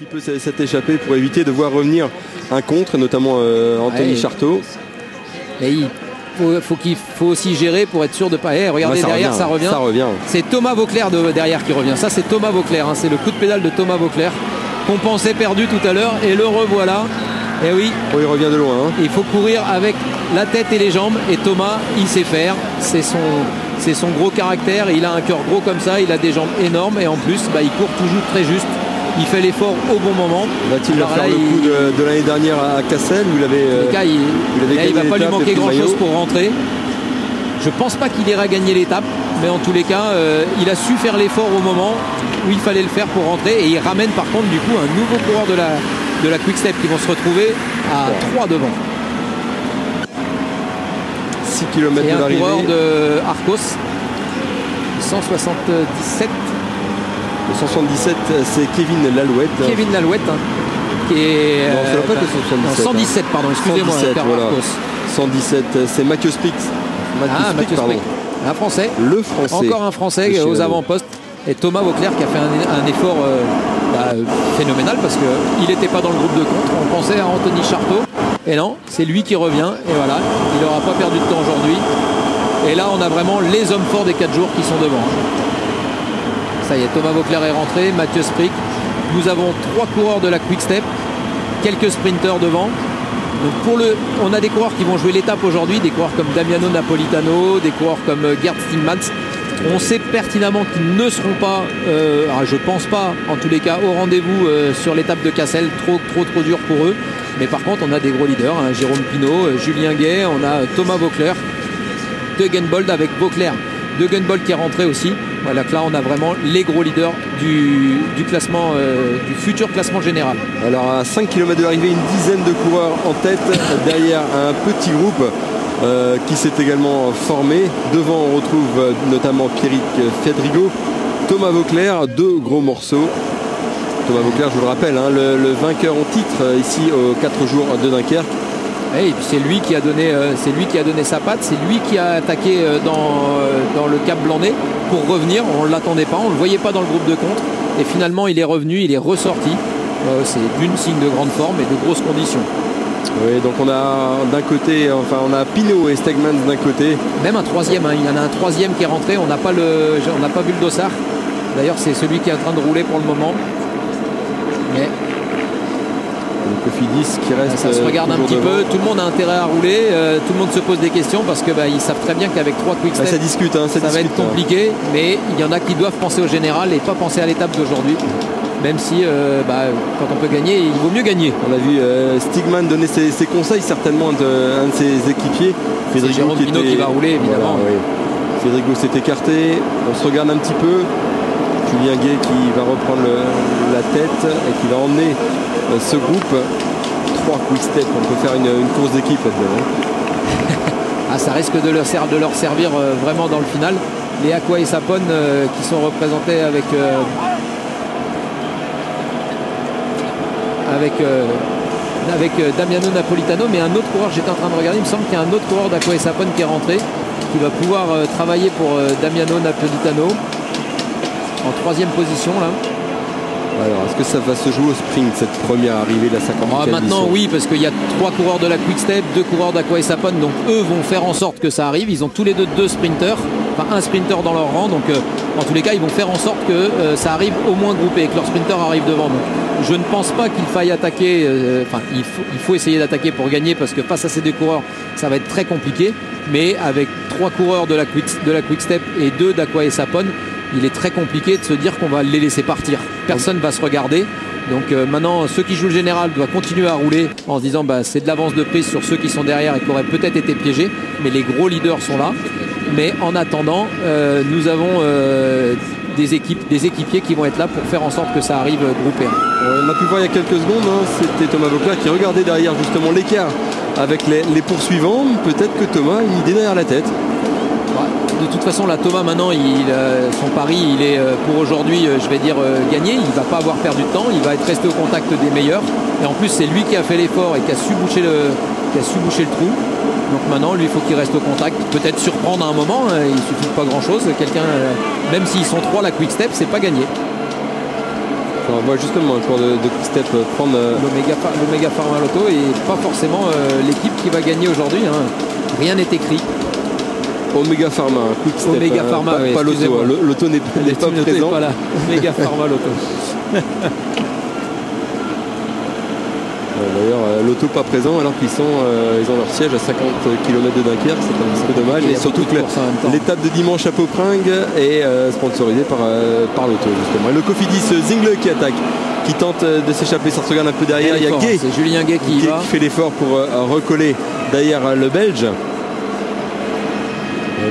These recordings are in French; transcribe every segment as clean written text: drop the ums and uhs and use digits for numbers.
petit peu cette échappée pour éviter de voir revenir un contre, notamment Anthony Charteau. Et il faut aussi gérer pour être sûr de pas. Regardez, derrière, ça revient. C'est Thomas Vauclair derrière qui revient. Ça, c'est Thomas Vauclair. Hein. C'est le coup de pédale de Thomas Vauclair qu'on pensait perdu tout à l'heure. Et le revoilà. Et oui. Oh, il revient de loin. Hein. Il faut courir avec la tête et les jambes. Et Thomas, il sait faire. C'est son gros caractère. Il a un cœur gros comme ça. Il a des jambes énormes. Et en plus, il court toujours très juste. Il fait l'effort au bon moment. Va-t-il faire le coup de l'année dernière à Cassel où il ne va pas lui manquer grand-chose pour rentrer. Je ne pense pas qu'il ira gagner l'étape, mais en tous les cas, il a su faire l'effort au moment où il fallait le faire pour rentrer. Et il ramène par contre du coup un nouveau coureur de la Quick Step qui vont se retrouver à 3 devant. 6 km et de l'arrivée. Un coureur de Arcos, 177. Le 177, c'est Kevin Lalouette. Kevin Lalouette, qui est. Non, c'est pas que 177. 117, pardon, excusez-moi. 117, voilà. 117, c'est Mathieu Sprix. Mathieu Sprix. Un Français. Le Français. Encore un Français aux avant-postes. Et Thomas Vauclair qui a fait un effort phénoménal parce qu'il n'était pas dans le groupe de contre. On pensait à Anthony Charteau. Et non, c'est lui qui revient. Et voilà, il n'aura pas perdu de temps aujourd'hui. Et là, on a vraiment les hommes forts des 4 jours qui sont devant. Ça y est, Thomas Vauclair est rentré, Mathieu Sprix. Nous avons 3 coureurs de la Quick Step, quelques sprinteurs devant. Donc on a des coureurs qui vont jouer l'étape aujourd'hui, des coureurs comme Damiano Napolitano, des coureurs comme Gerd Stigmans. On sait pertinemment qu'ils ne seront pas, je pense pas, en tous les cas, au rendez-vous sur l'étape de Cassel, trop dur pour eux. Mais par contre, on a des gros leaders, hein, Jérôme Pinault, Julien Gay, on a Thomas Vauclair, Degenbold avec Vauclair. Degenbold qui est rentré aussi. Voilà que là on a vraiment les gros leaders du classement, du futur classement général. Alors à 5 km de l'arrivée, une dizaine de coureurs en tête, derrière un petit groupe qui s'est également formé. Devant on retrouve notamment Pierrick Fedrigo, Thomas Vauclair, 2 gros morceaux. Thomas Vauclair, je vous le rappelle, hein, le vainqueur en titre ici aux 4 jours de Dunkerque. Et puis c'est lui qui a donné sa patte, c'est lui qui a attaqué dans le Cap Blanc-Nez pour revenir. On ne l'attendait pas, on ne le voyait pas dans le groupe de contre. Et finalement, il est revenu, il est ressorti. C'est d'une signe de grande forme et de grosses conditions. Oui, donc on a d'un côté, on a Pinault et Stegmans d'un côté. Même un troisième, hein, il y en a un troisième qui est rentré. On n'a pas vu le dossard. D'ailleurs, c'est celui qui est en train de rouler pour le moment. Mais Cofidis qui reste. Ça se regarde un petit peu, tout le monde a intérêt à rouler, tout le monde se pose des questions parce que ils savent très bien qu'avec 3 quick steps, ça discute, hein, ça va être compliqué, mais il y en a qui doivent penser au général et pas penser à l'étape d'aujourd'hui. Même si quand on peut gagner, il vaut mieux gagner. On a vu Stigman donner ses conseils certainement à un de ses équipiers. C'est Jérôme Pinault qui va rouler évidemment. Voilà, oui. Fedrigo s'est écarté, on se regarde un petit peu. Julien Gay qui va reprendre la tête et qui va emmener ce groupe. 3 quick step, on peut faire une course d'équipe là-dedans. Ça risque de leur servir vraiment dans le final. Les Aqua et Sapone qui sont représentés avec Damiano Napolitano, mais un autre coureur, j'étais en train de regarder, il me semble qu'il y a un autre coureur d'Aqua et Sapone qui est rentré, qui va pouvoir travailler pour Damiano Napolitano en 3e position là. Alors, est-ce que ça va se jouer au sprint, cette première arrivée de la 50e maintenant, oui, parce qu'il y a 3 coureurs de la Quick Step, 2 coureurs d'Aqua et Sapone, donc eux vont faire en sorte que ça arrive. Ils ont tous les 2 sprinteurs, enfin un sprinter dans leur rang, donc en tous les cas, ils vont faire en sorte que ça arrive au moins groupé et que leur sprinter arrive devant. Donc, je ne pense pas qu'il faille attaquer, il faut essayer d'attaquer pour gagner parce que face à ces 2 coureurs, ça va être très compliqué. Mais avec 3 coureurs de la Quick Step et 2 d'Aqua et Sapone, il est très compliqué de se dire qu'on va les laisser partir. Personne ne va se regarder. Donc maintenant, ceux qui jouent le général doivent continuer à rouler en se disant c'est de l'avance de prise sur ceux qui sont derrière et qui auraient peut-être été piégés. Mais les gros leaders sont là. Mais en attendant, nous avons des équipiers qui vont être là pour faire en sorte que ça arrive groupé. On a pu voir il y a quelques secondes, c'était Thomas Vauclair qui regardait derrière justement l'écart avec les poursuivants. Peut-être que Thomas a une idée derrière la tête. De toute façon, là, Thomas, maintenant, son pari, il est pour aujourd'hui, je vais dire, gagné. Il ne va pas avoir perdu de temps. Il va être resté au contact des meilleurs. Et en plus, c'est lui qui a fait l'effort et qui a su boucher le trou. Donc maintenant, lui, il faut qu'il reste au contact. Peut-être surprendre à un moment. Il ne suffit de pas grand-chose. Même s'ils sont 3, la Quick Step, c'est pas gagné. Quand on voit justement un cours de Quick-Step prendre l'Omega Pharma Lotto et pas forcément l'équipe qui va gagner aujourd'hui. Hein. Rien n'est écrit. Omega Pharma, Quick-Step, Omega Pharma, pas Lotto. Lotto n'est pas présent. Pas là. Omega Pharma Lotto. D'ailleurs, Lotto pas présent alors qu'ils ils ont leur siège à 50 km de Dunkerque, c'est un petit peu dommage. Et surtout que l'étape de dimanche à Popringue est sponsorisée par Lotto justement. Et le Cofidis Zingle qui attaque, qui tente de s'échapper, ça se regarde un peu derrière. Il y a Gay, c'est Julien Gay qui fait l'effort pour recoller derrière le Belge.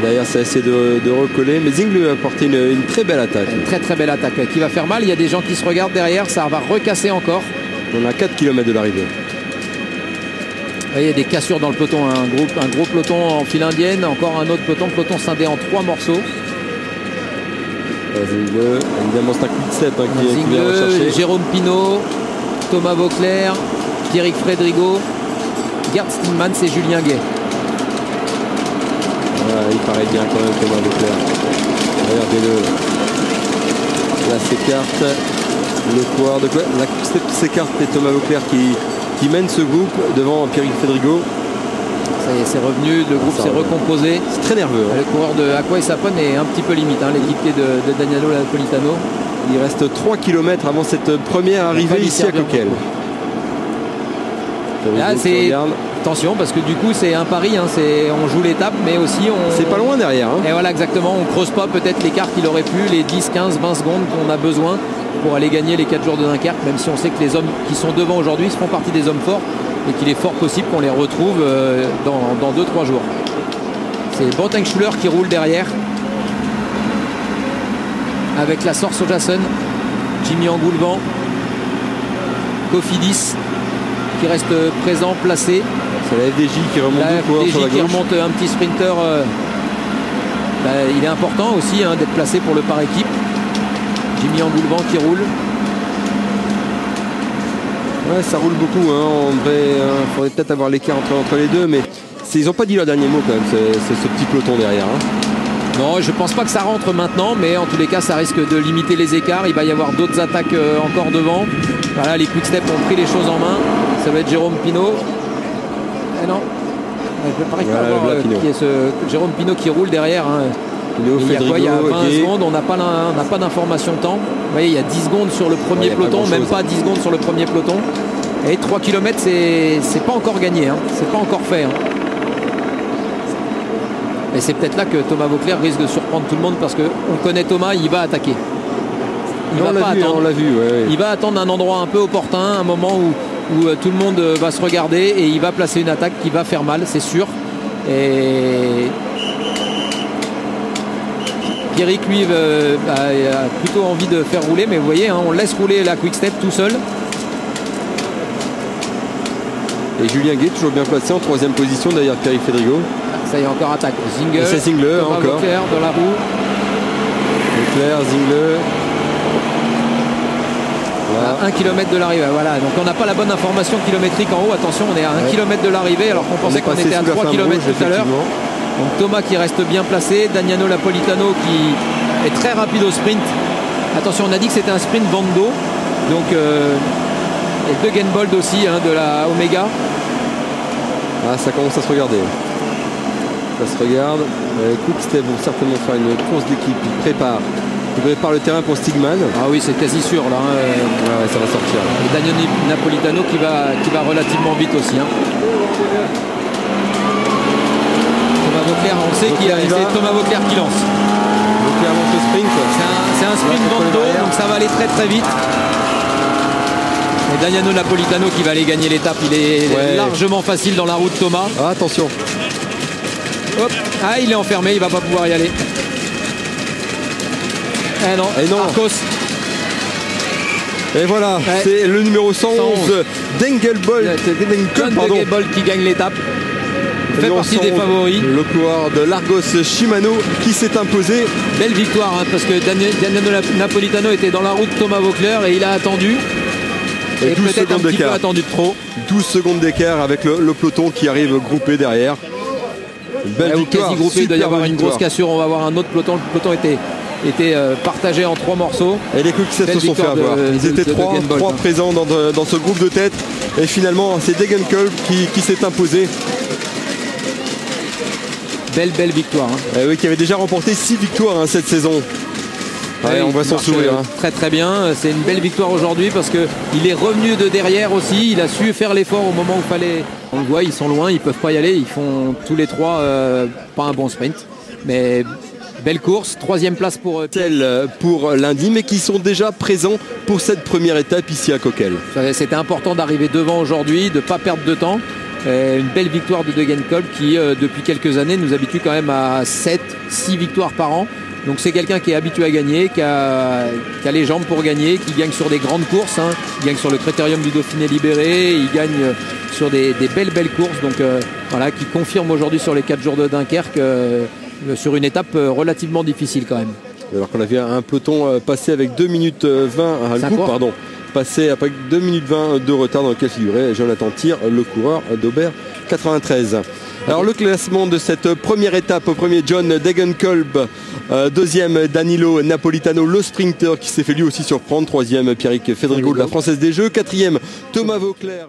D'ailleurs, ça essaie de recoller, mais Zingle a porté une très belle attaque. Une très très belle attaque qui va faire mal. Il y a des gens qui se regardent derrière, ça va recasser encore. On a 4 km de l'arrivée. Il y a des cassures dans le peloton, un gros peloton en file indienne, encore un autre peloton scindé en 3 morceaux. Zingle, évidemment c'est un Quick-Step qui vient rechercher. Jérôme Pinault, Thomas Vauclair, Pierrick Frédrigo, Gerd Stigmans et Julien Gay. Voilà, il paraît bien quand même Thomas Vauclair. Regardez-le. Là s'écarte. Le coureur de la Quick-Step qui s'écarte et Thomas Vauclair qui mène ce groupe devant Pierrick Frédrigo. Ça y est, c'est revenu, le groupe s'est recomposé. C'est très nerveux. Le coureur de Aqua et Sapone est un petit peu limite, l'équipier de Daniele Napolitano. Il reste 3 km avant cette première arrivée ici à Coquel. Là, attention, parce que du coup c'est un pari, on joue l'étape, mais aussi c'est pas loin derrière. Et voilà, exactement, on creuse pas peut-être l'écart qu'il aurait pu, les 10, 15, 20 secondes qu'on a besoin pour aller gagner les 4 jours de Dunkerque, même si on sait que les hommes qui sont devant aujourd'hui font partie des hommes forts et qu'il est fort possible qu'on les retrouve dans 2-3 jours. C'est Bretagne Schuller qui roule derrière avec la Sorso Jason, Jimmy Angoulevent, Cofidis qui reste présent, placé. C'est la FDJ qui remonte qui remonte un petit sprinter. Il est important aussi d'être placé pour le par équipe. Jimmy Angoulevent qui roule. Ouais, ça roule beaucoup. Il faudrait peut-être avoir l'écart entre les deux, mais ils n'ont pas dit leur dernier mot quand même, c'est ce petit peloton derrière. Non, je pense pas que ça rentre maintenant, mais en tous les cas, ça risque de limiter les écarts. Il va y avoir d'autres attaques encore devant. Voilà, les Quick-Step ont pris les choses en main. Ça va être Jérôme Pinault. Non, je ne pas voir qui est ce Jérôme Pinault qui roule derrière. Il y a 20 secondes, on n'a pas d'information de temps. Vous voyez, il y a 10 secondes sur le premier peloton, même pas 10 secondes sur le premier peloton. Et 3 km, c'est pas encore gagné, c'est pas encore fait. Et c'est peut-être là que Thomas Vauclair risque de surprendre tout le monde parce qu'on connaît Thomas, il va attaquer. On l'a vu. Il va attendre un endroit un peu opportun, un moment où tout le monde va se regarder et il va placer une attaque qui va faire mal, c'est sûr. Et Pierrick, lui, a plutôt envie de faire rouler, mais vous voyez, on laisse rouler la Quick-Step tout seul. Et Julien Gay, toujours bien placé en 3e position derrière Pierrick Frédrigo. Ça y est, encore attaque. Zingle. C'est Zingle, encore. Vauclair dans la roue. Vauclair, Zingle. Voilà. À 1 km de l'arrivée. Voilà. Donc on n'a pas la bonne information kilométrique en haut. Attention, on est à 1 km de l'arrivée alors qu'on pensait qu'on était à 3 km tout à l'heure. Donc Thomas qui reste bien placé. Daniele Napolitano qui est très rapide au sprint. Attention, on a dit que c'était un sprint Vando. Donc et Degenbold aussi de la Omega. Ça commence à se regarder. Ça se regarde. Quick-Step vont certainement faire une course d'équipe. Ils préparent le terrain pour Stigman. Ah oui, c'est quasi sûr là. Ouais, ça va sortir. Et Daniele Napolitano qui va relativement vite aussi. Thomas Vauclair, on sait c'est Thomas Vauclair qui lance. Vauclair lance le sprint. C'est un sprint Vando, donc ça va aller très très vite. Et Daniele Napolitano qui va aller gagner l'étape. Il est largement facile dans la roue de Thomas. Attention. Hop. Il est enfermé, il va pas pouvoir y aller. Non. Arcos. Et voilà, c'est le numéro 111, Degenbold. Degenbold qui gagne l'étape. Fait partie des favoris. Le coureur de l'Argos Shimano qui s'est imposé. Belle victoire parce que Daniele Napolitano était dans la roue de Thomas Vauclair et il a attendu. Et peut-être un petit peu attendu de trop. 12 secondes d'écart avec le peloton qui arrive groupé derrière. Belle victoire, quasi groupé, il doit y avoir une grosse cassure. On va voir un autre peloton. Le peloton était était partagé en 3 morceaux. Et les Quickstep se sont fait avoir. Ils étaient trois présents dans ce groupe de tête. Et finalement, c'est Degenkolb qui s'est imposé. Belle victoire. Hein. Oui, qui avait déjà remporté 6 victoires cette saison. Ouais, on voit son sourire. Très bien. C'est une belle victoire aujourd'hui parce qu'il est revenu de derrière aussi. Il a su faire l'effort au moment où il fallait. On le voit, ils sont loin, ils ne peuvent pas y aller. Ils font tous les trois pas un bon sprint. Mais belle course. 3e place pour lundi, mais qui sont déjà présents pour cette première étape ici à Coquelles. C'était important d'arriver devant aujourd'hui, de ne pas perdre de temps. Une belle victoire de Degenkolb qui, depuis quelques années, nous habitue quand même à 7-6 victoires par an. Donc c'est quelqu'un qui est habitué à gagner, qui a les jambes pour gagner, qui gagne sur des grandes courses. Hein. Il gagne sur le Critérium du Dauphiné libéré, il gagne sur des belles courses. Donc voilà, qui confirme aujourd'hui sur les 4 jours de Dunkerque, sur une étape relativement difficile quand même. Alors qu'on avait un peloton passé avec 2 minutes 20, passé avec 2 minutes 20 de retard dans lequel figurait Jonathan Thier, le coureur d'Aubert 93. Alors le classement de cette première étape: au premier John Degenkolb, deuxième Danilo Napolitano, le sprinter qui s'est fait lui aussi surprendre, troisième Pierrick Fédrigo de la Française des Jeux, quatrième Thomas Vauclair.